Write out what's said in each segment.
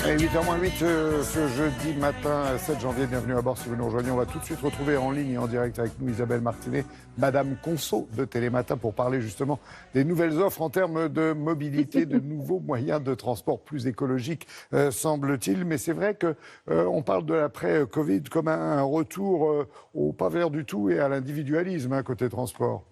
Et 8h-8 ce jeudi matin 7 janvier, bienvenue à bord si vous nous rejoignez. On va tout de suite retrouver en ligne et en direct avec nous Isabelle Martinet, Madame Conso de Télématin pour parler justement des nouvelles offres en termes de mobilité, de nouveaux moyens de transport plus écologiques semble-t-il. Mais c'est vrai qu'on parle de l'après-Covid comme un retour au pas vert du tout et à l'individualisme côté transport.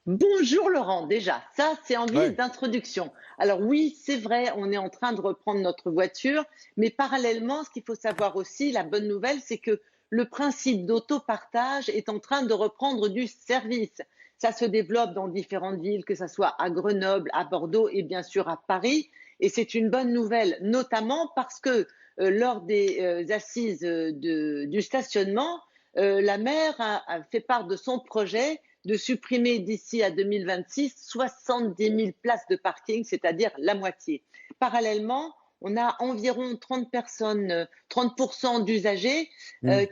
Bonjour Laurent, déjà, ça c'est en guise d'introduction. Alors oui, c'est vrai, on est en train de reprendre notre voiture, mais parallèlement, ce qu'il faut savoir aussi, la bonne nouvelle, c'est que le principe d'autopartage est en train de reprendre du service. Ça se développe dans différentes villes, que ce soit à Grenoble, à Bordeaux et bien sûr à Paris. Et c'est une bonne nouvelle, notamment parce que lors des assises du stationnement, la maire a fait part de son projet de supprimer d'ici à 2026 70 000 places de parking, c'est-à-dire la moitié. Parallèlement, on a environ 30% d'usagers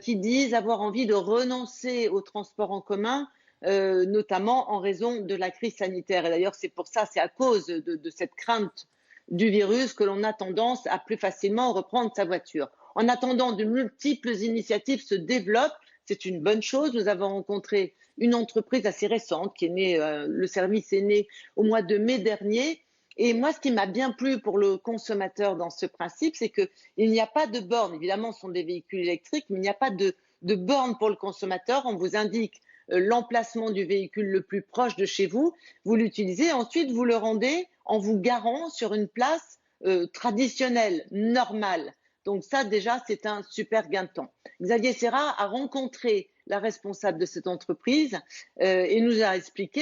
qui disent avoir envie de renoncer au transport en commun, notamment en raison de la crise sanitaire. Et d'ailleurs, c'est pour ça, c'est à cause de cette crainte du virus que l'on a tendance à plus facilement reprendre sa voiture. En attendant, de multiples initiatives se développent. C'est une bonne chose. Nous avons rencontré une entreprise assez récente qui est née, le service est né au mois de mai dernier. Et moi, ce qui m'a bien plu pour le consommateur dans ce principe, c'est qu'il n'y a pas de borne. Évidemment, ce sont des véhicules électriques, mais il n'y a pas de borne pour le consommateur. On vous indique l'emplacement du véhicule le plus proche de chez vous. Vous l'utilisez, ensuite vous le rendez en vous garant sur une place traditionnelle, normale. Donc ça, déjà, c'est un super gain de temps. Xavier Serra a rencontré la responsable de cette entreprise et nous a expliqué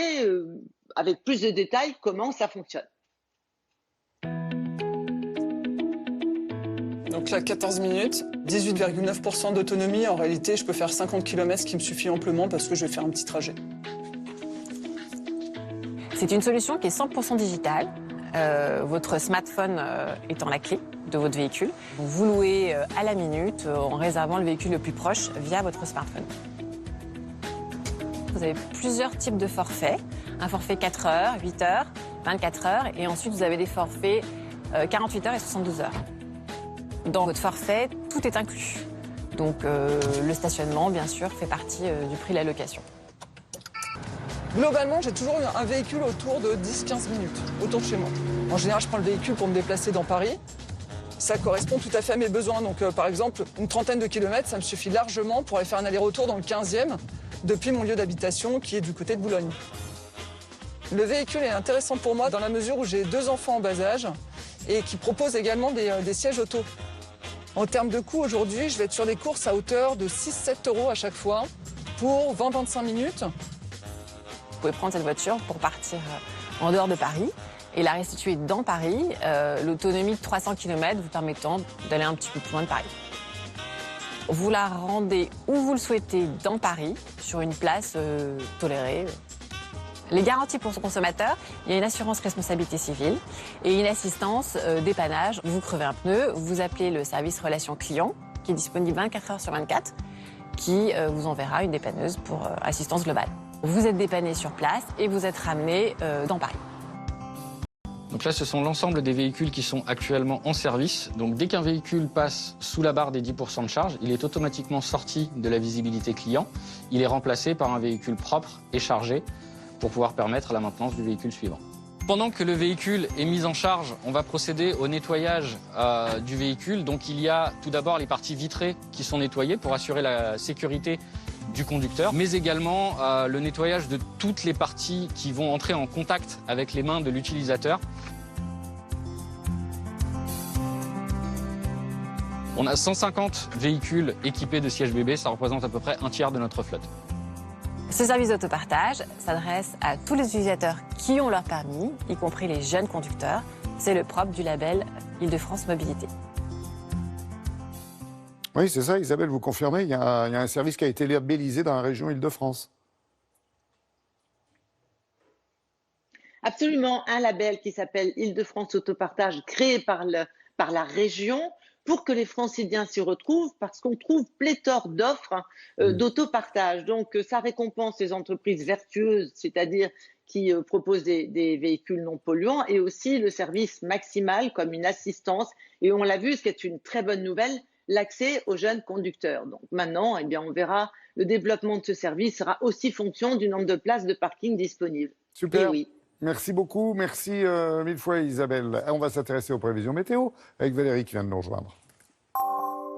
avec plus de détails comment ça fonctionne. Donc là, 14 minutes, 18,9% d'autonomie. En réalité, je peux faire 50 km, ce qui me suffit amplement parce que je vais faire un petit trajet. C'est une solution qui est 100% digitale. Votre smartphone étant la clé de votre véhicule. Vous louez à la minute en réservant le véhicule le plus proche via votre smartphone. Vous avez plusieurs types de forfaits. Un forfait 4 heures, 8 heures, 24 heures et ensuite vous avez des forfaits 48 heures et 72 heures. Dans votre forfait, tout est inclus. Donc le stationnement, bien sûr, fait partie du prix de la location. Globalement, j'ai toujours eu un véhicule autour de 10-15 minutes, autour de chez moi. En général, je prends le véhicule pour me déplacer dans Paris. Ça correspond tout à fait à mes besoins. Donc, par exemple, une trentaine de kilomètres, ça me suffit largement pour aller faire un aller-retour dans le 15e depuis mon lieu d'habitation qui est du côté de Boulogne. Le véhicule est intéressant pour moi dans la mesure où j'ai 2 enfants en bas âge et qui propose également des sièges auto. En termes de coût, aujourd'hui, je vais être sur des courses à hauteur de 6-7 € à chaque fois pour 20-25 minutes. Vous pouvez prendre cette voiture pour partir en dehors de Paris et la restituer dans Paris, l'autonomie de 300 km vous permettant d'aller un petit peu plus loin de Paris. Vous la rendez où vous le souhaitez dans Paris, sur une place tolérée. Les garanties pour son consommateur, il y a une assurance responsabilité civile et une assistance dépannage. Vous crevez un pneu, vous appelez le service relation client qui est disponible 24 heures sur 24 qui vous enverra une dépanneuse pour assistance globale. Vous êtes dépanné sur place et vous êtes ramené dans Paris. Donc là, ce sont l'ensemble des véhicules qui sont actuellement en service. Donc dès qu'un véhicule passe sous la barre des 10% de charge, il est automatiquement sorti de la visibilité client. Il est remplacé par un véhicule propre et chargé pour pouvoir permettre la maintenance du véhicule suivant. Pendant que le véhicule est mis en charge, on va procéder au nettoyage du véhicule. Donc il y a tout d'abord les parties vitrées qui sont nettoyées pour assurer la sécurité du conducteur, mais également le nettoyage de toutes les parties qui vont entrer en contact avec les mains de l'utilisateur. On a 150 véhicules équipés de sièges bébés, ça représente à peu près un tiers de notre flotte. Ce service d'autopartage s'adresse à tous les utilisateurs qui ont leur permis, y compris les jeunes conducteurs. C'est le propre du label Île-de-France Mobilité. Oui, c'est ça, Isabelle, vous confirmez, il y a un service qui a été labellisé dans la région Île-de-France. Absolument, un label qui s'appelle Île-de-France Autopartage, créé par la région, pour que les Franciliens s'y retrouvent, parce qu'on trouve pléthore d'offres d'autopartage. Donc ça récompense les entreprises vertueuses, c'est-à-dire qui proposent des véhicules non polluants, et aussi le service maximal comme une assistance. Et on l'a vu, ce qui est une très bonne nouvelle, l'accès aux jeunes conducteurs. Donc maintenant, eh bien, on verra, le développement de ce service sera aussi fonction du nombre de places de parking disponibles. Super. Et oui. Merci beaucoup. Merci mille fois Isabelle. On va s'intéresser aux prévisions météo avec Valérie qui vient de nous rejoindre.